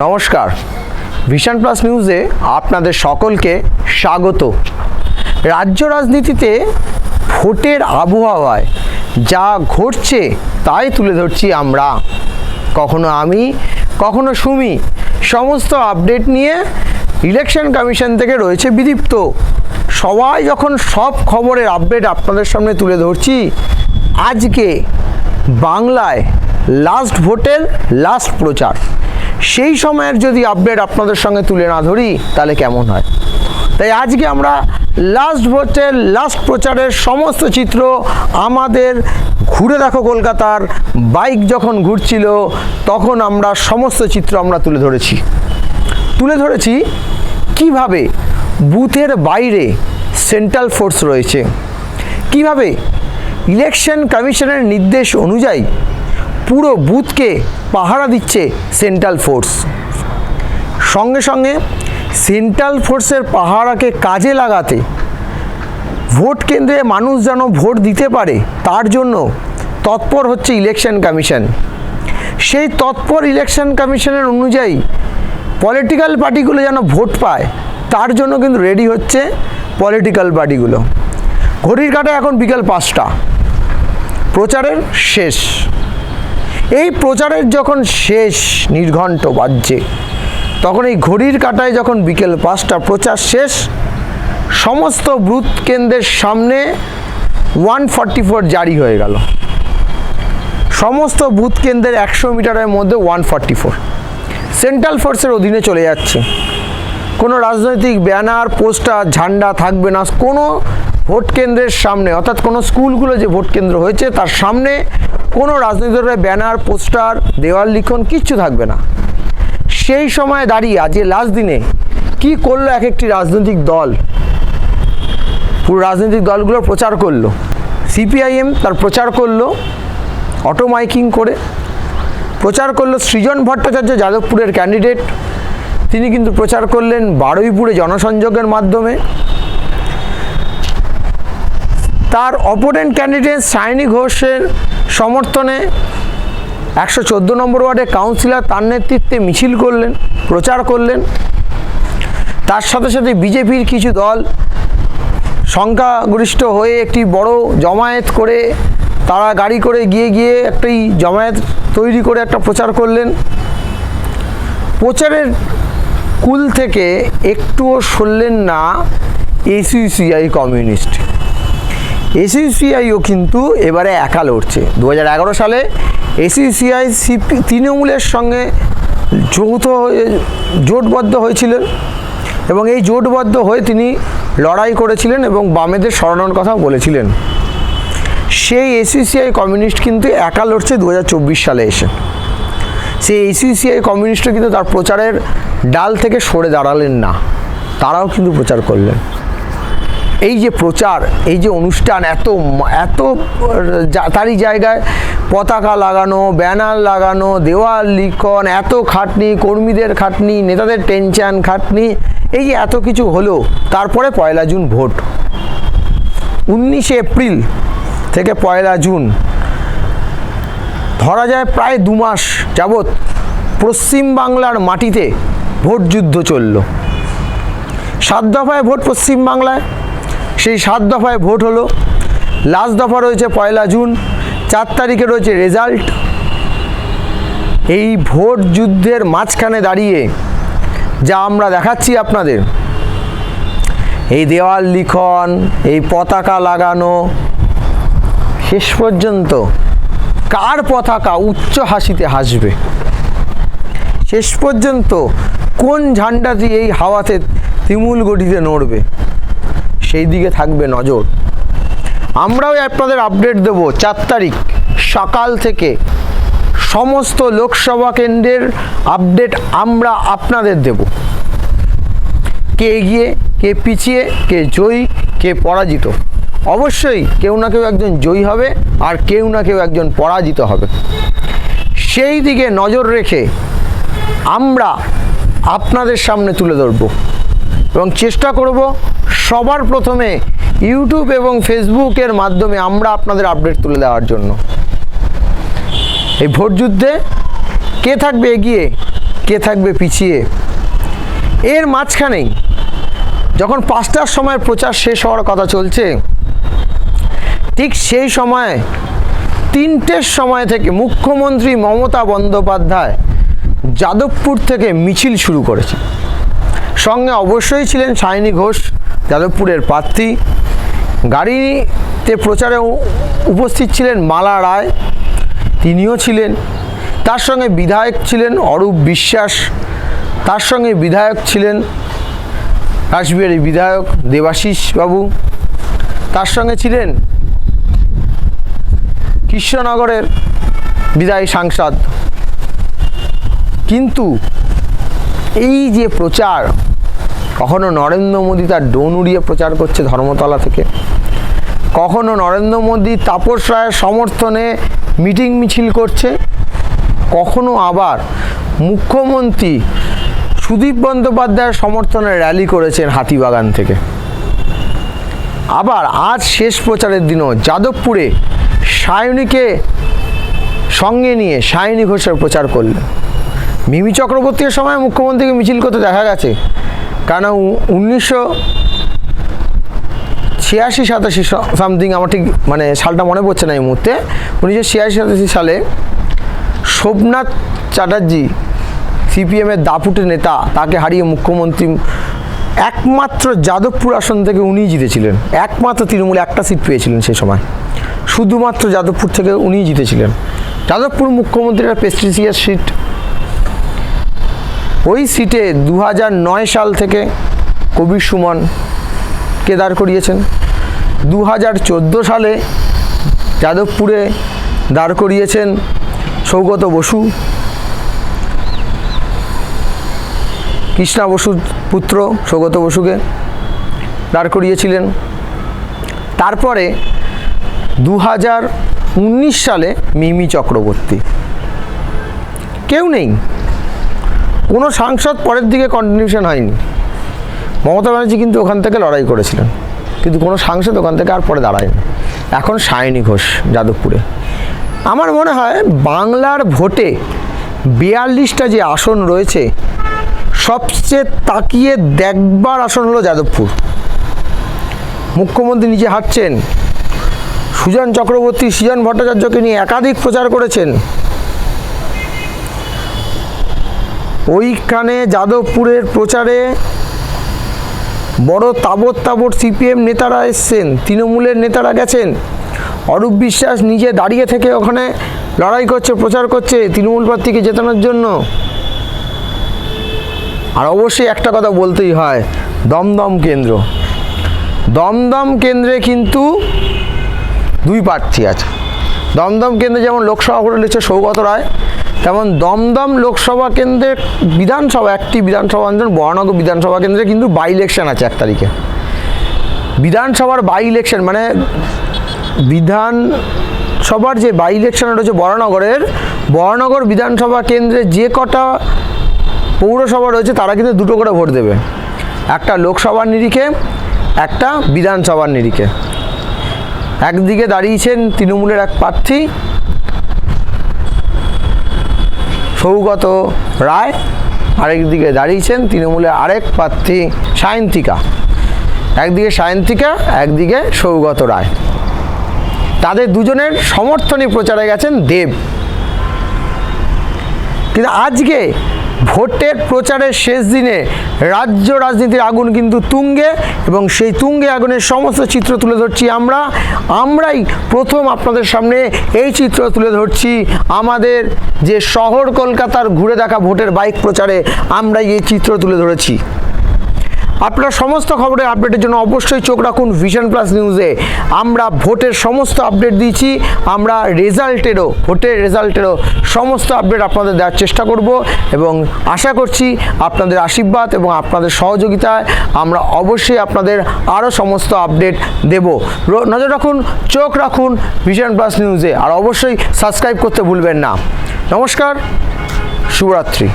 নমস্কার, vision plus নিউজে আপনাদের সকলকে স্বাগত। রাজ্য রাজনীতিতে ভোটের আবহাওয়ায় যা ঘটছে তাই তুলে ধরছি আমরা। কখনো আমি, কখনো সুমি, সমস্ত আপডেট নিয়ে ইলেকশন কমিশন থেকে রয়েছে বিদীপ্ত। সবাই যখন সব খবরের আপডেট আপনাদের সামনে তুলে ধরছি, আজকে বাংলায় লাস্ট ভোটের লাস্ট প্রচার, সেই সময়ের যদি আপডেট আপনাদের সঙ্গে তুলে না ধরি তাহলে কেমন হয়। তাই আজকে আমরা লাস্ট ভোটের লাস্ট প্রচারের সমস্ত চিত্র, আমাদের ঘুরে দেখো কলকাতার বাইক যখন ঘুরছিল তখন আমরা সমস্ত চিত্র আমরা তুলে ধরেছি কিভাবে বুথের বাইরে সেন্ট্রাল ফোর্স রয়েছে, কিভাবে ইলেকশন কমিশনের নির্দেশ অনুযায়ী পুরো বুথকে পাহারা দিচ্ছে সেন্ট্রাল ফোর্স। সঙ্গে সঙ্গে সেন্ট্রাল ফোর্সের পাহারাকে কাজে লাগাতে ভোট কেন্দ্রে মানুষ যেন ভোট দিতে পারে তার জন্য তৎপর হচ্ছে ইলেকশন কমিশন। সেই তৎপর ইলেকশন কমিশনের অনুযায়ী পলিটিক্যাল পার্টিগুলো যেন ভোট পায় তার জন্য কিন্তু রেডি হচ্ছে পলিটিক্যাল পার্টিগুলো। ঘড়ির কাঁটায় এখন বিকেল 5টা, প্রচারের শেষ। এই প্রচারের যখন শেষ নির্ঘণ্ট বাজছে, তখন এই ঘড়ির কাঁটায় যখন বিকেল 5টা, প্রচার শেষ, সমস্ত বুথ কেন্দ্রের সামনে 144 জারি হয়ে গেল। সমস্ত বুথ কেন্দ্রের 100 মিটারের মধ্যে 144 সেন্ট্রাল ফোর্সের অধীনে চলে যাচ্ছে। কোনো রাজনৈতিক ব্যানার, পোস্টার, ঝান্ডা থাকবে না কোনো ভোট কেন্দ্রের সামনে, অর্থাৎ কোনো স্কুলগুলো যে ভোট কেন্দ্র হয়েছে তার সামনে কোনো রাজনৈতিক ব্যানার, পোস্টার, দেওয়াল লিখন কিচ্ছু থাকবে না। সেই সময় দাঁড়িয়ে আজকে লাস্ট দিনে কি করলো এক একটি রাজনৈতিক দল, পুরো রাজনৈতিক দলগুলো প্রচার করলো। সিপিআইএম তার প্রচার করলো অটো মাইকিং করে, প্রচার করলো সৃজন ভট্টাচার্য যাদবপুরের ক্যান্ডিডেট, তিনি কিন্তু প্রচার করলেন বারুইপুরে জনসংযোগের মাধ্যমে। তার অপোনেন্ট ক্যান্ডিডেট সায়নী ঘোষের সমর্থনে 114 নম্বর ওয়ার্ডে কাউন্সিলর তার নেতৃত্বে মিছিল করলেন, প্রচার করলেন। তার সাথে সাথে বিজেপির কিছু দল সংখ্যাগরিষ্ঠ হয়ে একটি বড় জমায়েত করে, তারা গাড়ি করে গিয়ে একটি জমায়েত তৈরি করে একটা প্রচার করলেন। প্রচারের কুল থেকে একটুও সরলেন না এসইউসিআই কমিউনিস্ট। এসইউসিআইও কিন্তু এবারে একা লড়ছে। 2011 সালে এসইউসিআই তৃণমূলের সঙ্গে জোটবদ্ধ হয়েছিলেন এবং এই জোটবদ্ধ হয়ে তিনি লড়াই করেছিলেন এবং বামেদের সরানোর কথা বলেছিলেন। সেই এসইউসিআই কমিউনিস্ট কিন্তু একা লড়ছে 2024 সালে এসে। সেই এসইউসিআই কমিউনিস্টও কিন্তু তার প্রচারের ডাল থেকে সরে দাঁড়ালেন না, তারাও কিন্তু প্রচার করলেন। এই যে প্রচার, এই যে অনুষ্ঠান, এত তারই জায়গায় পতাকা লাগানো, ব্যানার লাগানো, দেওয়াল লিখন, এত খাটনি, কর্মীদের খাটনি, নেতাদের টেনশন খাটনি, এই যে এত কিছু হলো, তারপরে 1 জুন ভোট। 19 এপ্রিল থেকে 1 জুন ধরা যায় প্রায় 2 মাস যাবৎ পশ্চিমবাংলার মাটিতে ভোট যুদ্ধ চলল। 7 দফায় ভোট পশ্চিমবাংলায়, সেই 7 দফায় ভোট হলো। লাস্ট দফা রয়েছে 1 জুন, 4 তারিখে রয়েছে রেজাল্ট। এই ভোট যুদ্ধের মাঝখানে দাঁড়িয়ে যা আমরা দেখাচ্ছি আপনাদের, এই দেওয়াল লিখন, এই পতাকা লাগানো, শেষ পর্যন্ত কার পতাকা উচ্চ হাসিতে হাসবে, শেষ পর্যন্ত কোন ঝান্ডাটি এই হাওয়াতে তিমুল গতিতে নড়বে, সেই দিকে থাকবে নজর। আমরাও আপনাদের আপডেট দেব 4 তারিখ সকাল থেকে। সমস্ত লোকসভা কেন্দ্রের আপডেট আমরা আপনাদের দেব। কে এগিয়ে, কে পিছিয়ে, কে জয়ী, কে পরাজিত। অবশ্যই কেউ না কেউ একজন জয়ী হবে আর কেউ না কেউ একজন পরাজিত হবে। সেই দিকে নজর রেখে আমরা আপনাদের সামনে তুলে ধরব এবং চেষ্টা করব সবার প্রথমে ইউটিউব এবং ফেসবুকের মাধ্যমে আমরা আপনাদের আপডেট তুলে দেওয়ার জন্য। এই ভোট যুদ্ধে কে থাকবে এগিয়ে, কে থাকবে পিছিয়ে। এর মাঝখানেই যখন 5টার সময় প্রচার শেষ হওয়ার কথা চলছে, ঠিক সেই সময় 3টের সময় থেকে মুখ্যমন্ত্রী মমতা বন্দ্যোপাধ্যায় যাদবপুর থেকে মিছিল শুরু করেছে। সঙ্গে অবশ্যই ছিলেন সায়নী ঘোষ, যাদবপুরের প্রার্থী। গাড়িতে প্রচারে উপস্থিত ছিলেন মালা রায়, তিনিও ছিলেন। তার সঙ্গে বিধায়ক ছিলেন অরূপ বিশ্বাস, তার সঙ্গে বিধায়ক ছিলেন রাসবিহারী বিধায়ক দেবাশিস বাবু, তার সঙ্গে ছিলেন কৃষ্ণনগরের বিদায়ী সাংসদ। কিন্তু এই যে প্রচার, কখনো নরেন্দ্র মোদী তার ড্রোন উড়িয়ে প্রচার করছে ধর্মতলা থেকে, কখনো নরেন্দ্র মোদী তাপস রায়ের সমর্থনে মিটিং মিছিল করছে, কখনো আবার মুখ্যমন্ত্রী সুদীপ বন্দ্যোপাধ্যায়ের সমর্থনে র্যালি করেছেন হাতিবাগান থেকে। আবার আজ শেষ প্রচারের দিনও যাদবপুরে সায়নীকে সঙ্গে নিয়ে সায়নী ঘোষের প্রচার করলেন। মিমি চক্রবর্তীর সময় মুখ্যমন্ত্রীকে মিছিল করতে দেখা গেছে, কারণ 1986-87 সামথিং, আমার ঠিক সালটা মনে পড়ছে না এই মুহূর্তে, 1986-87 সালে সোমনাথ চ্যাটার্জি সিপিএমের দাপুটে নেতা, তাকে হারিয়ে মুখ্যমন্ত্রী একমাত্র যাদবপুর আসন থেকে উনিই জিতেছিলেন। একমাত্র তৃণমূল একটা সিট পেয়েছিলেন সেই সময়, শুধুমাত্র যাদবপুর থেকে উনিই জিতেছিলেন। যাদবপুর মুখ্যমন্ত্রীর প্রেস্টিজিয়াস সিট। ওই সিটে 2009 সাল থেকে কবির সুমনকে দাঁড় করিয়েছেন। 2014 সালে যাদবপুরে দাঁড় করিয়েছেন সৌগত বসু, কৃষ্ণা বসুর পুত্র সৌগত বসুকে দাঁড় করিয়েছিলেন। তারপরে 2019 সালে মিমি চক্রবর্তী। কেউ নেই, কোনো সাংসদ পরের দিকে কন্টিনিউশন হয়নি। মমতা ব্যানার্জি কিন্তু ওখান থেকে লড়াই করেছিলেন, কিন্তু কোনো সাংসদ ওখান থেকে আর পরে দাঁড়ায়নি। এখন সায়নী ঘোষ যাদবপুরে। আমার মনে হয় বাংলার ভোটে 42টা যে আসন রয়েছে, সবচেয়ে তাকিয়ে দেখবার আসন হলো যাদবপুর। মুখ্যমন্ত্রী নিজে হাঁটছেন, সুজন চক্রবর্তী সৃজন ভট্টাচার্যকে নিয়ে একাধিক প্রচার করেছেন। ওইখানে যাদবপুরের প্রচারে বড় তাবৎ সিপিএম নেতারা এসছেন, তৃণমূলের নেতারা গেছেন। অরূপ বিশ্বাস নিজে দাঁড়িয়ে থেকে ওখানে লড়াই করছে, প্রচার করছে তৃণমূল প্রার্থীকে জেতানোর জন্য। আর অবশ্যই একটা কথা বলতেই হয়, দমদম কেন্দ্র। দমদম কেন্দ্রে কিন্তু 2 প্রার্থী আছে। দমদম কেন্দ্রে যেমন লোকসভা ভোটে লিখছে সৌগত রায়, তেমন দমদম লোকসভা কেন্দ্রের বিধানসভা, একটি বিধানসভা অঞ্চল বরানগর বিধানসভা কেন্দ্রে কিন্তু বাই ইলেকশন আছে 1 তারিখে। বিধানসভার বাই ইলেকশন বিধানসভার যে বাই ইলেকশন রয়েছে বরানগর বিধানসভা কেন্দ্রে যে কটা পৌরসভা রয়েছে তারা কিন্তু 2টো করে ভোট দেবে, একটা লোকসভার নিরিখে, একটা বিধানসভার নিরিখে। একদিকে দাঁড়িয়েছেন তৃণমূলের এক প্রার্থী সৌগত রায়, আরেকদিকে দাঁড়িয়েছেন তৃণমূলের আরেক প্রার্থী সায়ন্তিকা। একদিকে সায়ন্তিকা, একদিকে সৌগত রায়। তাদের দুজনের সমর্থনে প্রচারে গেছেন দেব। কিন্তু আজকে ভোটের প্রচারের শেষ দিনে রাজ্য রাজনীতির আগুন কিন্তু তুঙ্গে, এবং সেই তুঙ্গে আগুনের সমস্ত চিত্র তুলে ধরছি আমরাই প্রথম আপনাদের সামনে এই চিত্র তুলে ধরছি। আমাদের যে শহর কলকাতার ঘুরে দেখা ভোটের বাইক প্রচারে আমরাই এই চিত্র তুলে ধরেছি। আপনারা সমস্ত খবরের আপডেটের জন্য অবশ্যই চোখ রাখুন ভিশন প্লাস নিউজে। আমরা ভোটের সমস্ত আপডেট দিয়েছি, আমরা ভোটের রেজাল্টেরও সমস্ত আপডেট আপনাদের দেওয়ার চেষ্টা করব, এবং আশা করছি আপনাদের আশীর্বাদ এবং আপনাদের সহযোগিতায় আমরা অবশ্যই আপনাদের আরও সমস্ত আপডেট দেব। নজর রাখুন, চোখ রাখুন ভিশন প্লাস নিউজে, আর অবশ্যই সাবস্ক্রাইব করতে ভুলবেন না। নমস্কার, শুভরাত্রি।